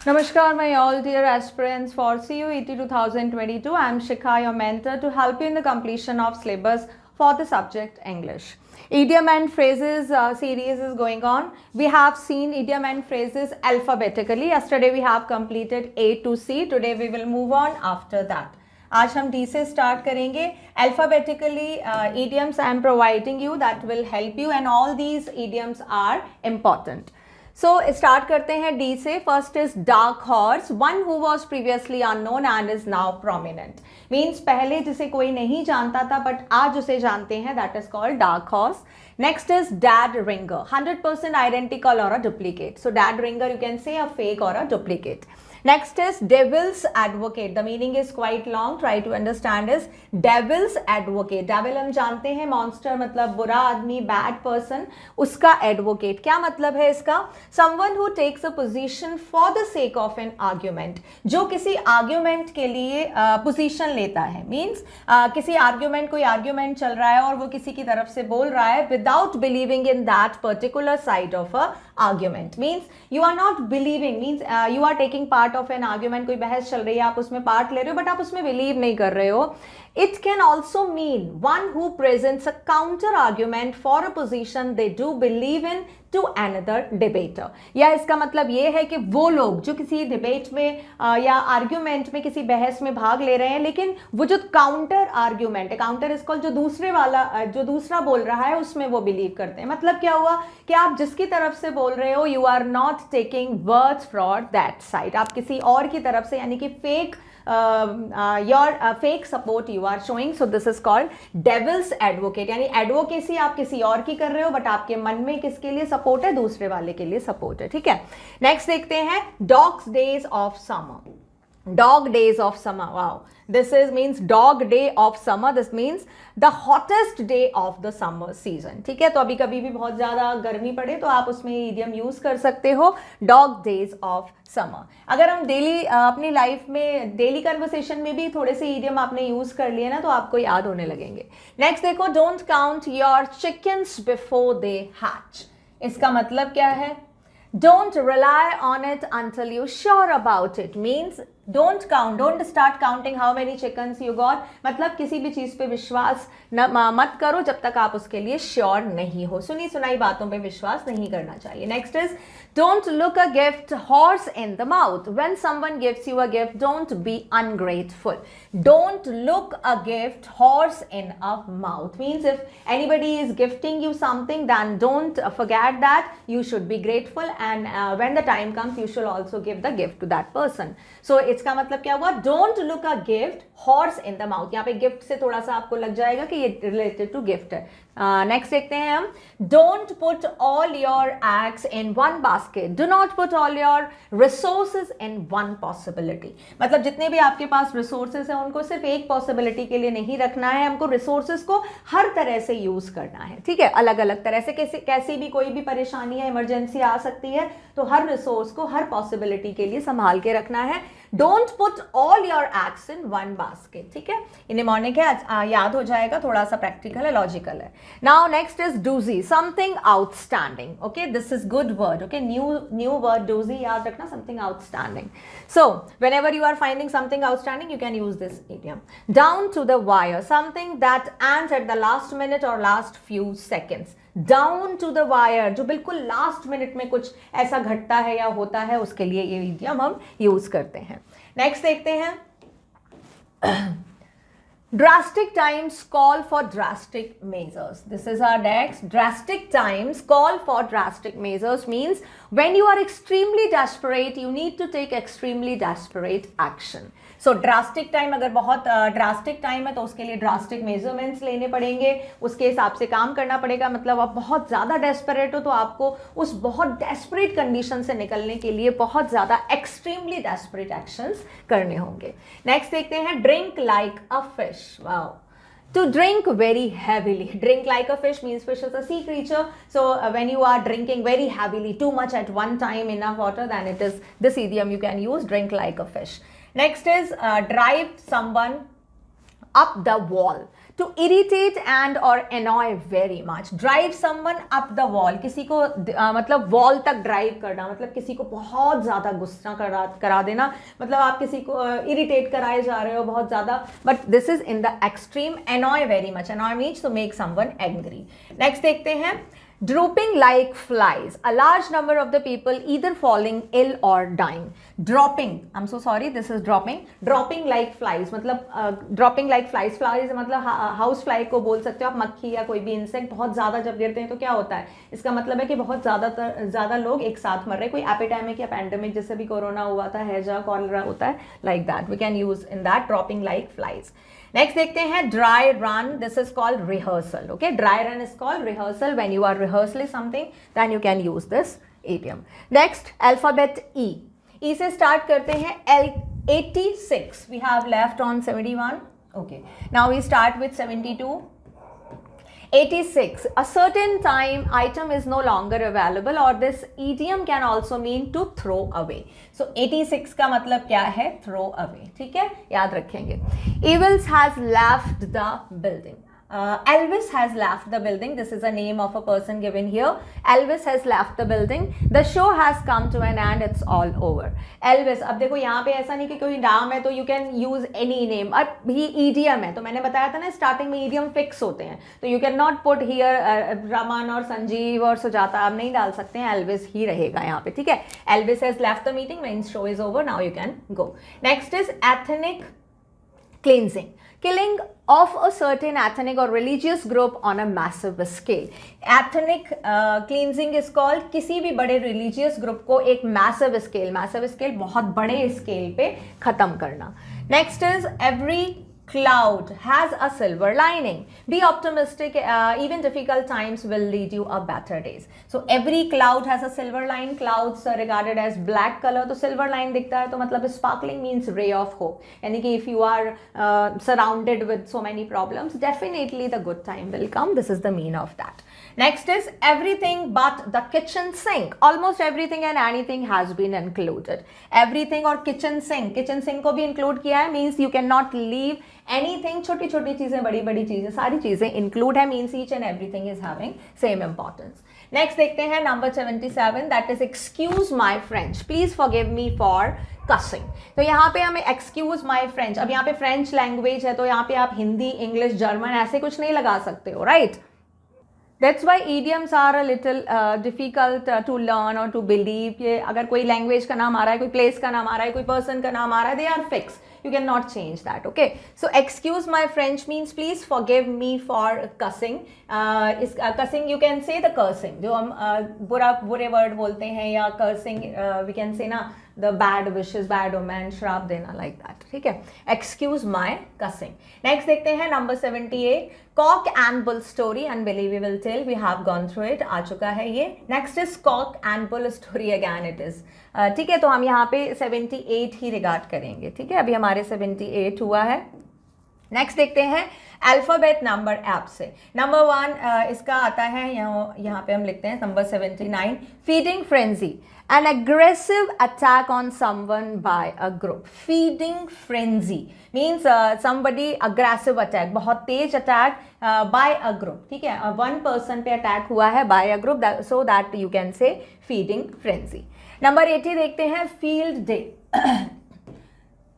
Namaskar, my all dear aspirants for CUET 2022. I am Shikha, your mentor, to help you in the completion of syllabus for the subject English. Idiom and phrases series is going on. We have seen idiom and phrases alphabetically. Yesterday we have completed A to C. Today we will move on after that. आज हम D से start करेंगे. Alphabetically idioms I am providing you that will help you, and all these idioms are important. So start करते हैं D से. First is dark horse, one who was previously unknown and is now prominent. Means पहले जिसे कोई नहीं जानता था but आज उसे जानते हैं, that is called dark horse. Next is dad ringer, 100% identical or a duplicate. So dad ringer you can say a fake or a duplicate. Next is devil's advocate. The meaning is quite long. Try to understand is devil's advocate. Devil हम जानते हैं monster मतलब बुरा आदमी, bad person. उसका advocate क्या मतलब है इसका? Someone who takes a position for the sake of an argument. जो किसी argument के लिए position लेता है. Means किसी argument, कोई argument चल रहा है और वो किसी की तरफ से बोल रहा है without believing in that particular side of a argument. Means you are not believing. Means you are taking part of an argument. कोई बहस चल रही है, आप उसमें पार्ट ले रहे हो बट आप उसमें बिलीव नहीं कर रहे हो. It can also mean one who presents a counter argument for a position they do believe in to another debater. या इसका मतलब ये है कि वो लोग जो किसी डिबेट में या आर्ग्यूमेंट में किसी बहस में भाग ले रहे हैं, लेकिन वो जो काउंटर आर्ग्यूमेंट है, काउंटर इज कॉल्ड, जो दूसरे वाला जो दूसरा बोल रहा है उसमें वो बिलीव करते हैं. मतलब क्या हुआ कि आप जिसकी तरफ से बोल रहे हो, you are not taking words from that side. आप किसी और की तरफ से, यानी कि fake your fake support you are showing. So this is called devil's advocate. यानी advocacy आप किसी और की कर रहे हो बट आपके मन में किसके लिए सपोर्ट है? दूसरे वाले के लिए सपोर्ट है. ठीक है, नेक्स्ट देखते हैं dog's days of summer. Dog days of summer. Wow, this is means dog day of summer. This means the hottest day of the summer season. ठीक है, तो अभी कभी भी बहुत ज़्यादा गर्मी पड़े तो आप उसमें इडियम यूज़ कर सकते हो, dog days of summer. अगर हम डेली अपनी लाइफ में डेली कन्वर्सेशन में भी थोड़े से इडियम आपने यूज़ कर लिए ना तो आपको याद होने लगेंगे. नेक्स्ट देखो, don't count your chickens before they hatch. इसका मतलब क्या है? Don't rely on it until you're sure about it. Means don't count, don't start counting how many chickens you got. मतलब किसी भी चीज़ पे विश्वास मत करो जब तक आप उसके लिए श्योर नहीं हो. सुनी सुनाई बातों पे विश्वास नहीं करना चाहिए. Next is don't look a gift horse in the mouth. When someone gives you a gift, don't be ungrateful. Don't look a gift horse in a mouth. Means if anybody is gifting you something, then don't forget that you should be grateful, and when the time comes you should also give the gift to that person. So इसका मतलब क्या हुआ? Don't look a gift horse in the mouth. यहाँ पे gift से थोड़ा सा आपको लग जाएगा कि ये रिलेटेड टू गिफ्ट है. नेक्स्ट देखते हैं हम, don't put all your eggs in one basket. Do not put all your resources in one possibility. मतलब जितने भी आपके पास रिसोर्सेज हैं उनको सिर्फ एक पॉसिबिलिटी के लिए नहीं रखना है, हमको रिसोर्सेज को हर तरह से यूज करना है. ठीक है, अलग अलग तरह से. कैसी भी कोई भी परेशानी या इमरजेंसी आ सकती है तो हर रिसोर्स को हर पॉसिबिलिटी के लिए संभाल के रखना है. Don't put all your eggs in one basket. ठीक है, इन्हें मॉर्निंग है, याद हो जाएगा, थोड़ा सा प्रैक्टिकल है, लॉजिकल है. Now next is doozy, something outstanding. Okay, this is good word. Okay, new word doozy, याद रखना, something outstanding. So whenever you are finding something outstanding, you can use this idiom. Down to the wire, something that ends at the last minute or last few seconds. Down to the wire, जो बिल्कुल last minute में कुछ ऐसा घटता है या होता है, उसके लिए ये idiom हम यूज करते हैं. नेक्स्ट देखते हैं, drastic times call for drastic measures. This is our next. Drastic times call for drastic measures means when you are extremely desperate, you need to take extremely desperate action. So drastic time, अगर बहुत drastic time है तो उसके लिए drastic measurements लेने पड़ेंगे, उसके हिसाब से काम करना पड़ेगा. मतलब आप बहुत ज़्यादा desperate हो तो आपको उस बहुत desperate condition से निकलने के लिए बहुत ज़्यादा extremely desperate actions करने होंगे. Next देखते हैं, drink like a fish. Wow. To drink very heavily. Drink like a fish means fish is a sea creature. So when you are drinking very heavily, too much at one time, enough water, then it is this idiom you can use, drink like a fish. Next is drive someone up the wall. To irritate and or annoy very much. Drive someone up the wall. किसी को मतलब wall तक drive करना, मतलब किसी को बहुत ज़्यादा गुस्सा करा देना, मतलब आप किसी को irritate कराए जा रहे हो बहुत ज़्यादा, but this is in the extreme. Annoy very much. Annoy means to make someone angry. Next देखते हैं drooping like flies. A large number of the people either falling ill or dying. Dropping, I'm so sorry, this is dropping. Dropping like flies, मतलब dropping like flies. Flies मतलब house fly को बोल सकते हो आप, मक्खी या कोई भी इंसेक्ट बहुत ज़्यादा जब गिरते हैं तो क्या होता है, इसका मतलब है कि बहुत ज़्यादा लोग एक साथ मर रहे हैं, कोई एपिडेमिक या पैंडेमिक जैसे भी कोरोना हुआ था, हैजा कॉलरा होता है, like that we can use in that dropping like flies. Next देखते हैं dry run. This is called rehearsal. Okay, dry run is called rehearsal. When you are rehearsing something then you can use this idiom. Next alphabet E. E से start करते हैं. 86 we have left on 71. Okay, now we start with 72. 86, a certain time item is no longer available, or this idiom can also mean to throw away. So 86 का मतलब क्या है? Throw away. ठीक है, याद रखेंगे. Evils has left the building. Elvis has left the building. This is the name of a person given here. Elvis has left the building. The show has come to an end. It's all over. Elvis. अब देखो यहाँ पे ऐसा नहीं कि कोई नाम है तो you can use any name. अब ही idiom है तो मैंने बताया था ना स्टार्टिंग में idiom fix होते हैं तो you cannot put here Raman और संजीव और सुजाता आप नहीं डाल सकते हैं. Elvis ही रहेगा यहाँ पे. ठीक है. Elvis has left the meeting. Means show is over. Now you can go. Next is ethnic cleansing. Killing of a certain ethnic or religious group on a massive scale. Ethnic cleansing is called किसी भी बड़े religious group को एक massive scale बहुत बड़े scale पे ख़त्म करना. Next is every cloud has a silver lining. Be optimistic. Even difficult times will lead you a better days. So every cloud has a silver line. Clouds are regarded as black color. तो silver line दिखता है तो मतलब sparkling means ray of hope. यानी कि if you are surrounded with so many problems, definitely the good time will come. This is the mean of that. Next is everything but the kitchen sink. Almost everything and anything has been included. Everything और kitchen sink को भी include किया है. Means you cannot leave anything. छोटी छोटी चीजें बड़ी बड़ी चीजें सारी चीजें include है. Means each and everything is having same importance. Next देखते हैं number 77. That is excuse my French. Please forgive me for cussing. तो यहाँ पे हमें excuse my French. अब यहाँ पे French language है तो यहाँ पे आप हिंदी, इंग्लिश, जर्मन ऐसे कुछ नहीं लगा सकते हो, right? That's why idioms are a little difficult to learn or to believe. कि अगर कोई language का नाम आ रहा है, कोई place का नाम आ रहा है, कोई person का नाम आ रहा है, they are fixed. You cannot change that. Okay. So excuse my French means please forgive me for cussing. Cussing you can say the cursing. जो हम बुरे word बोलते हैं या cursing we can say ना the bad wishes, bad omen, श्राप देना like that. ठीक है. Excuse my cussing. Next देखते हैं number 78. Cock and bull story, unbelievable tale. We have gone through it. आ चुका है ये. Next is cock and bull story again. It is. ठीक है तो हम यहाँ पे 78 ही रिगार्ड करेंगे. ठीक है, अभी हमारे 78 हुआ है. नेक्स्ट देखते हैं अल्फ़ाबेट नंबर ऐप से. नंबर 1 इसका आता है यहाँ पे हम लिखते हैं number 79. Feeding frenzy, an aggressive attack on someone by a group. Feeding frenzy means somebody aggressive attack, बहुत तेज attack by a group. ठीक है, one person पे attack हुआ है by a group, so that you can say feeding frenzy. Number 80 देखते हैं field day.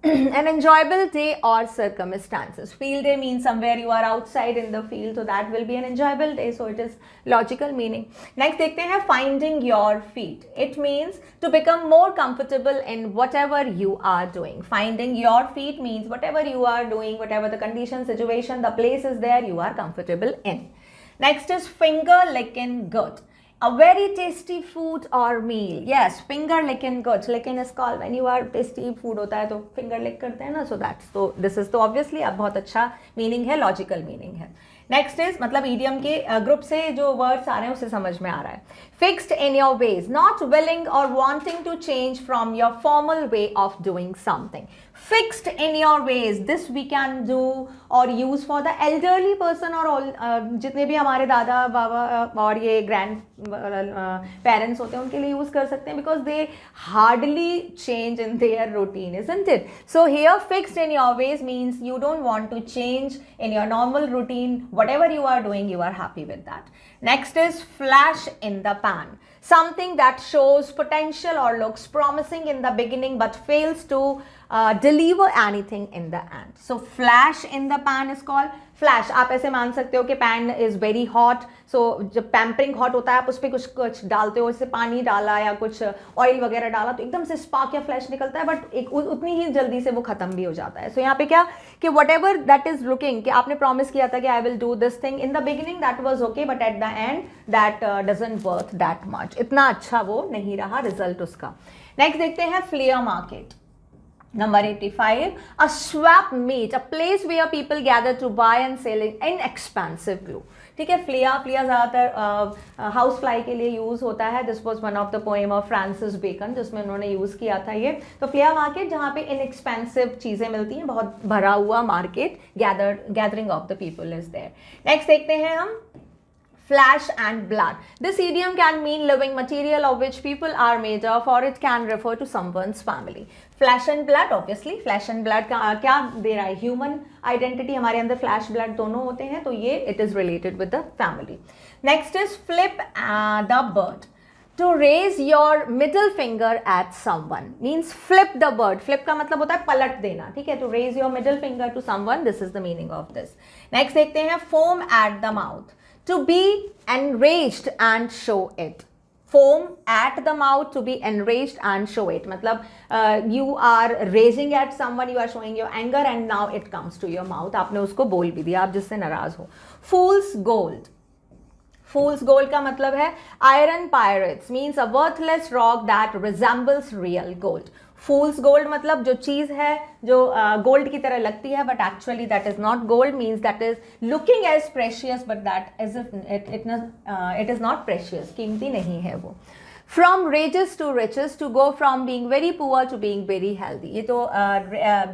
An enjoyable day or circumstances. Field day means somewhere you are outside in the field, so that will be an enjoyable day, so it is logical meaning. Next देखते हैं finding your feet. It means to become more comfortable in whatever you are doing. Finding your feet means whatever you are doing, whatever the condition, situation, the place is there, you are comfortable in. Next is finger licking good. A very tasty food or meal. Yes, finger licking good. Licking is called when you are tasty food होता है तो finger lick करते हैं ना. So that's, so this is तो obviously अब बहुत अच्छा meaning है, logical meaning है. नेक्स्ट इज मतलब ईडियम के ग्रुप से जो वर्ड्स आ रहे हैं उससे समझ में आ रहा है. Fixed in your ways, not willing or wanting to change from your formal way of doing something. Fixed in your ways, this we can do or use for the elderly person or all जितने भी हमारे दादा बाबा और ये grand parents होते हैं उनके लिए यूज कर सकते हैं, because they hardly change in their routine, isn't it? So here fixed in your ways means you don't want to change in your normal routine. Whatever you are doing, you are happy with that. Next is flash in the pan, something that shows potential or looks promising in the beginning but fails to deliver anything in the end. So flash in the pan is called flash. आप ऐसे मान सकते हो कि pan is very hot, so जब pampering hot होता है आप उस पर कुछ डालते हो, जैसे पानी डाला या कुछ ऑयल वगैरह डाला तो एकदम से स्पार्क या फ्लैश निकलता है, बट एक उतनी ही जल्दी से वो खत्म भी हो जाता है. सो यहाँ पे क्या कि what ever that is looking, कि आपने प्रॉमिस किया था कि I will do this thing in the beginning, that was okay, but at the end that doesn't worth that much, इतना अच्छा वो नहीं रहा रिजल्ट उसका. नेक्स्ट देखते हैं flare market. Number 85, a swap meet, a place where people gather to buy and sell inexpensive glue. ठीक है, फ्लिया ज़्यादातर हाउस फ्लाई के लिए यूज़ होता है. This was one of the poem of Francis Bacon जिसमें उन्होंने यूज़ किया था ये. तो फ्लिया मार्केट जहाँ पे इनएक्सपेंसिव चीज़ें मिलती हैं, बहुत भरा हुआ market, gathering of the people is there. Next देखते हैं हम flash and blood. This idiom can mean living material of which people are made of, or it can refer to someone's family. Flesh and blood, obviously flesh and blood का क्या दे रहा है, human identity, हमारे अंदर flash blood दोनों होते हैं, तो ये it is related with the family. Next is flip the bird. To raise your middle finger at someone means flip the bird. Flip का मतलब होता है पलट देना, ठीक है. To raise your middle finger to someone, this is the meaning of this. Next देखते हैं foam at the mouth. To be enraged and show it. Foam at the mouth, to be enraged and show it. मतलब you are raging at someone, you are showing your anger and now it comes to your mouth. आपने उसको बोल भी दिया, आप जिससे नाराज हो. Fool's gold. Fool's gold का मतलब है iron pyrites, means a worthless rock that resembles real gold. Fool's gold मतलब जो चीज़ है जो गोल्ड की तरह लगती है but actually that is not gold, means that is looking as precious but that is it is not precious, कीमती नहीं है वो. From rages to riches, to go from being very poor to being very healthy. ये तो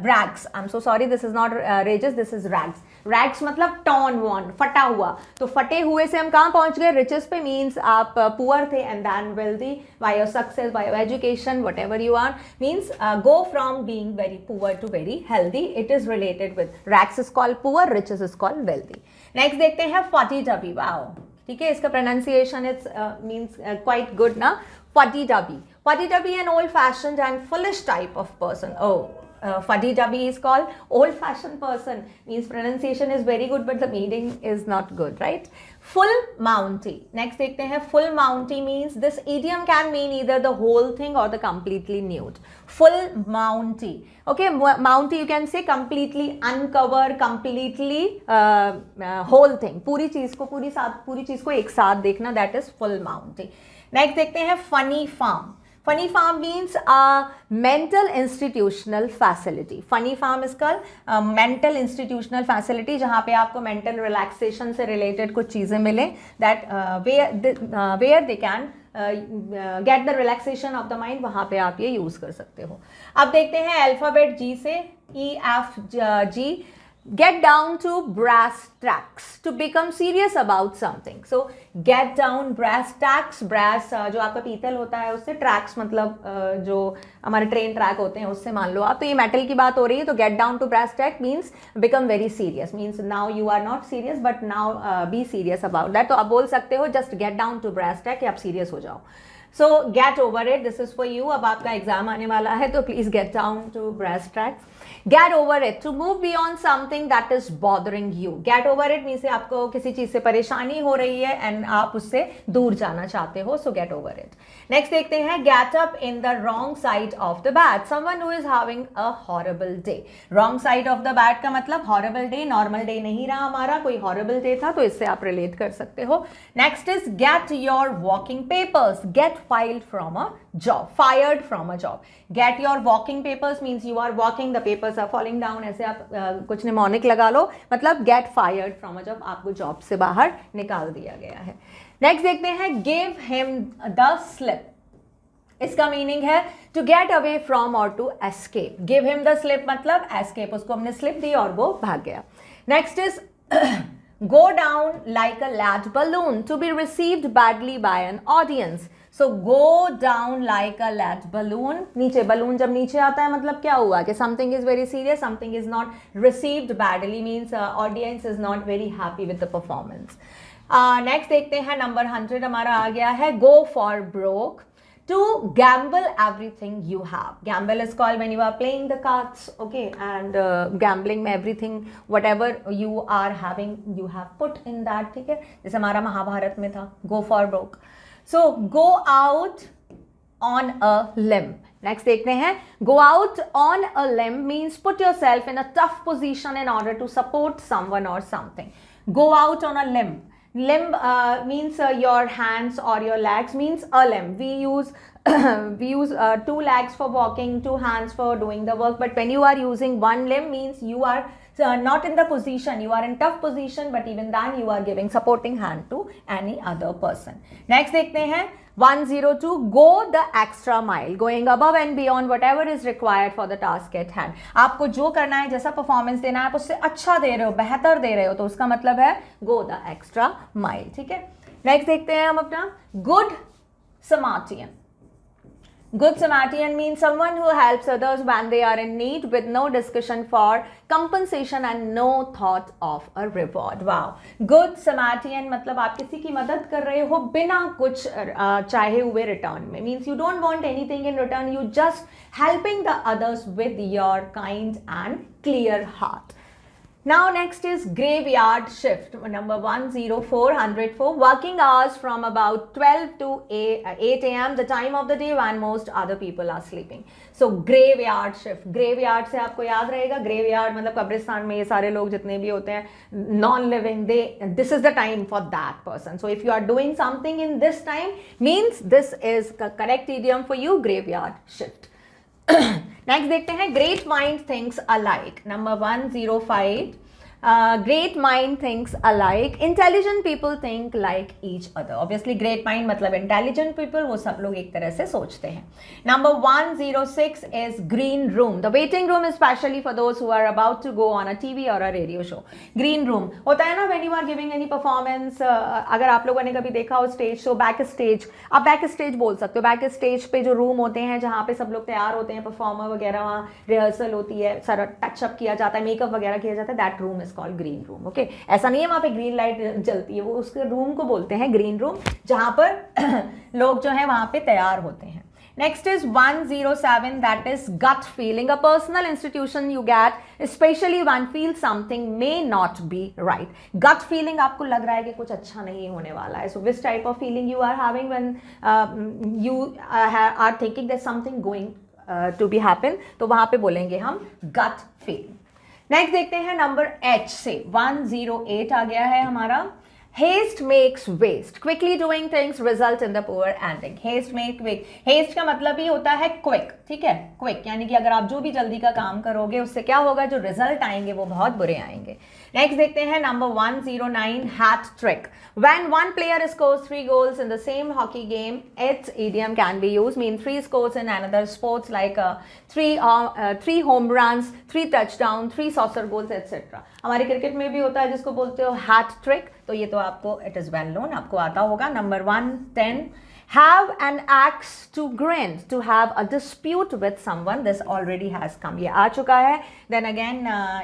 rags. I'm so sorry, this is not rages, this is rags. Rags मतलब torn one, फटा हुआ. तो फटे हुए से हम कहाँ पहुँच गए? Riches पे means आप poor थे and then wealthy by your success, by your education, whatever you are. Means go from being very poor to very healthy. It is related with rags is called poor, riches is called wealthy. Next देखते हैं fuddy-duddy. Wow. ठीक है, इसका pronunciation it's means quite good ना. fuddy-dubby. Fuddy-dubby an old-fashioned and foolish type of person. Fuddy-dubby is called old-fashioned person. Means pronunciation is very good but the meaning is not good, right? Full mounty. Next देखते हैं full mounty means this idiom can mean either the whole thing or the completely nude. Full mounty. Okay, mounty you can say completely uncover, completely whole thing. पूरी चीज को एक साथ देखना, that is full mounty. Next देखते हैं funny farm. Funny farm means a mental institutional facility. Funny farm is called mental institutional facility जहाँ पे आपको mental relaxation से related कुछ चीज़ें मिले, that where they can get the relaxation of the mind, वहाँ पे आप ये use कर सकते हो. अब देखते हैं अल्फ़ाबेट G से EFG. Get down to brass tacks, to become serious about something. So get down brass tacks. Brass जो आपका पीतल होता है उससे, tracks मतलब जो हमारे ट्रेन ट्रैक होते हैं उससे मान लो आप, तो ये मेटल की बात हो रही है. तो get down to brass tack means become very serious, means now you are not serious but now be serious about that. तो आप बोल सकते हो just get down to brass tack कि आप serious हो जाओ. So get over it, this is for you. अब आपका एग्जाम आने वाला है तो please get down to brass tacks. Get over it, to move beyond something that is bothering you. Get over it means आपको किसी चीज़ से परेशानी हो रही है and आप उससे दूर जाना चाहते हो, so get over it. Next देखते हैं get up in the wrong side of the bed. Someone who is having a horrible day. Wrong side of the bed का मतलब horrible day, normal day नहीं रहा हमारा, कोई horrible day था, तो इससे आप relate कर सकते हो. Next is get your walking papers. Get fired from a job. Get your walking papers means you are walking, the papers are falling down, ऐसे आप कुछ निमोनिक लगा लो, मतलब get fired from a job, आपको job से बाहर निकाल दिया गया है. नेक्स्ट देखते हैं give him the slip. इसका मीनिंग है टू गेट अवे फ्रॉम और to escape. Give him the slip मतलब एस्केप, उसको हमने स्लिप दी और वो भाग गया. Next is go down like a lead balloon to be received badly by an audience. So go down like a lead balloon, नीचे बलून जब नीचे आता है मतलब क्या हुआ कि something is very serious, something is not received badly means audience is not very happy with the performance. Next देखते हैं नंबर 100 हमारा आ गया है go for broke. To gamble everything you have. Gamble is called when you are playing the cards, okay, and gambling में everything whatever you are having you have put in that, ठीक है, जैसे हमारा महाभारत में था go for broke. So go out on a limb. Next देखते हैं go out on a limb means put yourself in a tough position in order to support someone or something. Go out on a limb. Limb means your hands or your legs means a limb. We use 2 legs for walking, 2 hands for doing the work, but when you are using one limb means you are not in the position, you are in tough position, but even then you are giving supporting hand to any other person. Next देखते हैं 102 go the extra mile, going above and beyond whatever is required for the task at hand. आपको जो करना है, जैसा performance देना है, आप उससे अच्छा दे रहे हो, बेहतर दे रहे हो, तो उसका मतलब है go the extra mile. ठीक है. नेक्स्ट देखते हैं हम अपना good Samaritan. Good Samaritan means someone who helps others when they are in need with no discussion for compensation and no thought of a reward. Wow. Good Samaritan मतलब आप किसी की मदद कर रहे हो बिना कुछ चाहे हुए रिटर्न में. Means you don't want anything in return, you just helping the others with your kind and clear heart. Now next is graveyard shift, number 104. Working hours from about 12 to 8 a.m. the time of the day when most other people are sleeping. So graveyard shift. Graveyard से आपको याद रहेगा, graveyard मतलब कब्रिस्तान में ये सारे लोग जितने भी होते हैं non living, this is the time for that person. So if you are doing something in this time means this is the correct idiom for you, graveyard shift. Next देखते हैं great mind thinks alike, number 105. Great mind thinks alike, intelligent people think like each other. Obviously great mind मतलब intelligent people, वो सब लोग एक तरह से सोचते हैं. Number 106 is green room, the waiting room specially for those who are about to go on a TV or a radio show. Green room होता है ना when you are giving any performance. अगर आप लोगों ने कभी देखा हो स्टेज शो, बैक स्टेज, आप बैक स्टेज बोल सकते हो. बैक स्टेज पे जो रूम होते हैं जहाँ पे सब लोग तैयार होते हैं, परफॉर्मर वगैरह, वहाँ रिहर्सल होती है, सारा टचअप किया जाता है, मेकअप वगैरह किया जाता है, that room is called green room. Okay, ऐसा नहीं है वहाँ पे ग्रीन लाइट जलती है, वो उसके रूम को बोलते हैं ग्रीन रूम, जहाँ पर लोग जो है वहाँ पे तैयार होते हैं. Next is 107, that is gut feeling, a personal institution you get especially when feel something may not be right. Gut feeling आपको लग रहा है कि कुछ अच्छा नहीं होने वाला है. So which type of feeling you are having when you are thinking there's something going to be happen, तो वहाँ पे बोलेंगे हम gut feeling. नेक्स्ट देखते हैं नंबर H से 108 आ गया है हमारा. Haste makes waste. Quickly doing things result in the poor ending. Haste make quick. Haste का मतलब ही होता है quick, ठीक है, quick यानी कि अगर आप जो भी जल्दी का काम करोगे उससे क्या होगा, जो रिजल्ट आएंगे वो बहुत बुरे आएंगे. नेक्स्ट देखते हैं number 109 hat trick. When one player scores 3 goals in the same hockey game, its idiom can be used, mean 3 scores in another sports like 3 home runs, 3 touchdown, 3 saucer goals, etc. हमारे cricket में भी होता है जिसको बोलते हो hat trick, तो ये तो आपको इट इज वेल नोन, आपको आता होगा. Number 110, have an axe to grind, to have a dispute with someone, this already has come, ये आ चुका है. then again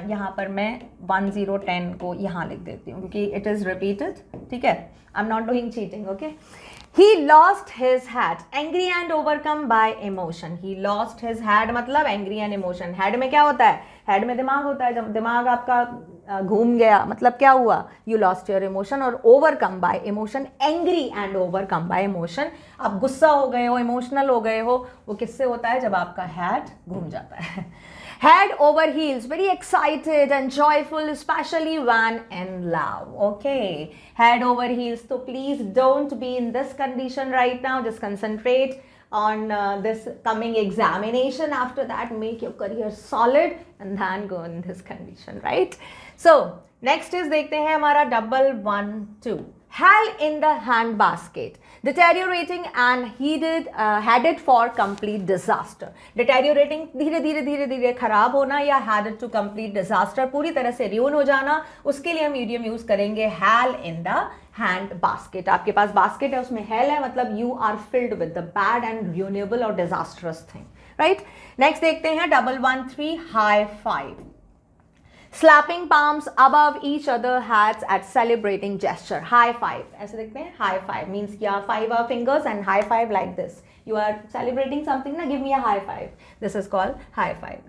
यहाँ पर मैं 1010 को यहाँ लिख देती हूँ क्योंकि it is repeated, ठीक है. I'm not doing cheating, okay. He lost his hat, angry and overcome by emotion. He lost his hat मतलब angry and emotion. head में क्या होता है, हेड में दिमाग होता है. जब दिमाग आपका घूम गया, मतलब क्या हुआ, यू लॉस्ट योर इमोशन और overcome bye emotion, angry and overcome bye emotion, आप गुस्सा हो गए हो, इमोशनल हो गए हो, वो किससे होता है, जब आपका हेड घूम जाता है. Head over heels, very excited and joyful, especially when in love. Okay, head over heels. So please don't be in this condition right now. Just concentrate on this coming examination. After that, make your career solid and then go in this condition, right? So next is देखते हैं हमारा 112. Hell in the hand basket, deteriorating and headed for complete disaster. Deteriorating धीरे धीरे धीरे धीरे खराब होना, या headed to complete disaster पूरी तरह से ruin हो जाना, उसके लिए हम idiom यूज करेंगे hell in the hand basket. आपके पास basket है, उसमें hell है, मतलब you are filled with the bad and ruinable or disastrous thing, right? Next देखते हैं 113, high five. Slapping palms above each other heads at celebrating gesture. High five. ऐसे देखते हैं, high five means yeah, 5 are fingers and high five like this. You are celebrating something, na, give me a high five. This is called high five.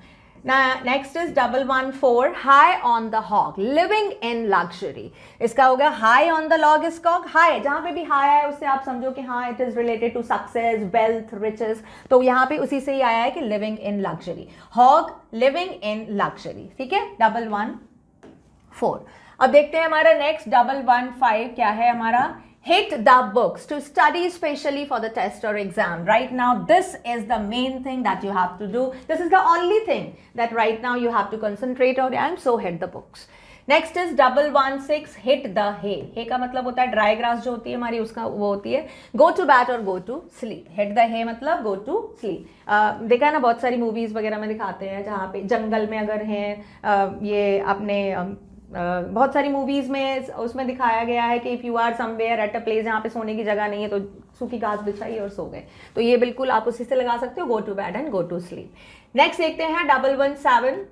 Now next is 114, high on the hog, living in luxury. इसका हो गया high on the log is called high. जहाँ पे भी high है उससे आप समझो कि हाँ it is related to success, wealth, riches. तो यहाँ पे उसी से ही आया है कि living in luxury. Hog, living in luxury. ठीक है, 114. अब देखते हैं हमारा next 115 क्या है हमारा. Hit the books to study specially for the test or exam. Right now, this is the main thing that you have to do. This is the only thing that right now you have to concentrate on, and so hit the books. Next is 116, hit the hay. Hay का मतलब होता है dry grass जो होती है हमारी, उसका वो होती है go to bed or go to sleep. Hit the hay मतलब go to sleep. देखा है ना, बहुत सारी movies वगैरह में दिखाते हैं जहाँ पे जंगल में अगर हैं ये अपने बहुत सारी मूवीज में उसमें दिखाया गया है कि if you are somewhere at a place जहाँ पे सोने की जगह नहीं है तो सूखी घास बिछाई और सो गए, तो ये बिल्कुल आप उसी से लगा सकते हो, go to bed and go to sleep. Next देखते हैं 117,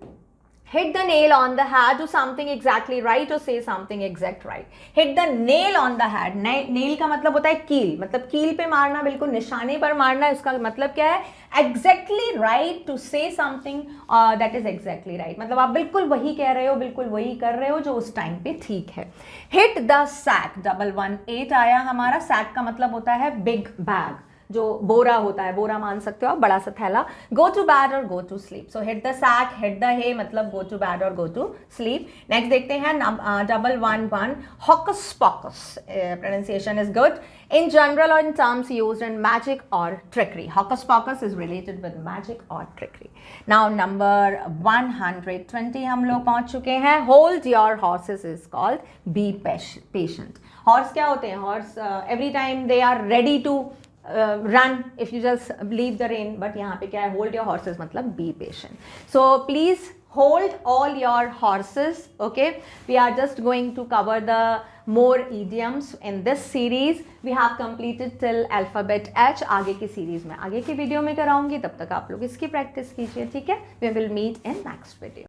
hit the nail on the head, do something exactly right or say something exact right. Hit the nail on the head. nail का मतलब होता है कील, मतलब कील पे मारना, बिल्कुल निशाने पर मारना. इसका मतलब क्या है, exactly right to say something that is exactly right, मतलब आप बिल्कुल वही कह रहे हो, बिल्कुल वही कर रहे हो जो उस टाइम पे ठीक है. Hit the sack, 118 आया हमारा. sack का मतलब होता है big bag, जो बोरा होता है, बोरा मान सकते हो आप, बड़ा सा थैला. गो to bed or go to sleep. So hit the sack, hit the hay मतलब go to bed or go to sleep. Next देखते हैं 111, hocus pocus. Pronunciation is good. In general और in terms used in magic और trickery. Hocus pocus is related with magic और trickery. Now number 120 हम लोग पहुंच चुके हैं. Hold your horses is called be patient. Horse क्या होते हैं, horse every time they are ready to run if you just leave the rein, but यहाँ पे क्या है, hold your horses मतलब be patient. So please hold all your horses. Okay, we are just going to cover the more idioms in this series. We have completed till alphabet H. आगे की series में आगे की video में कराऊंगी, तब तक आप लोग इसकी प्रैक्टिस कीजिए, ठीक है. We will meet in next video.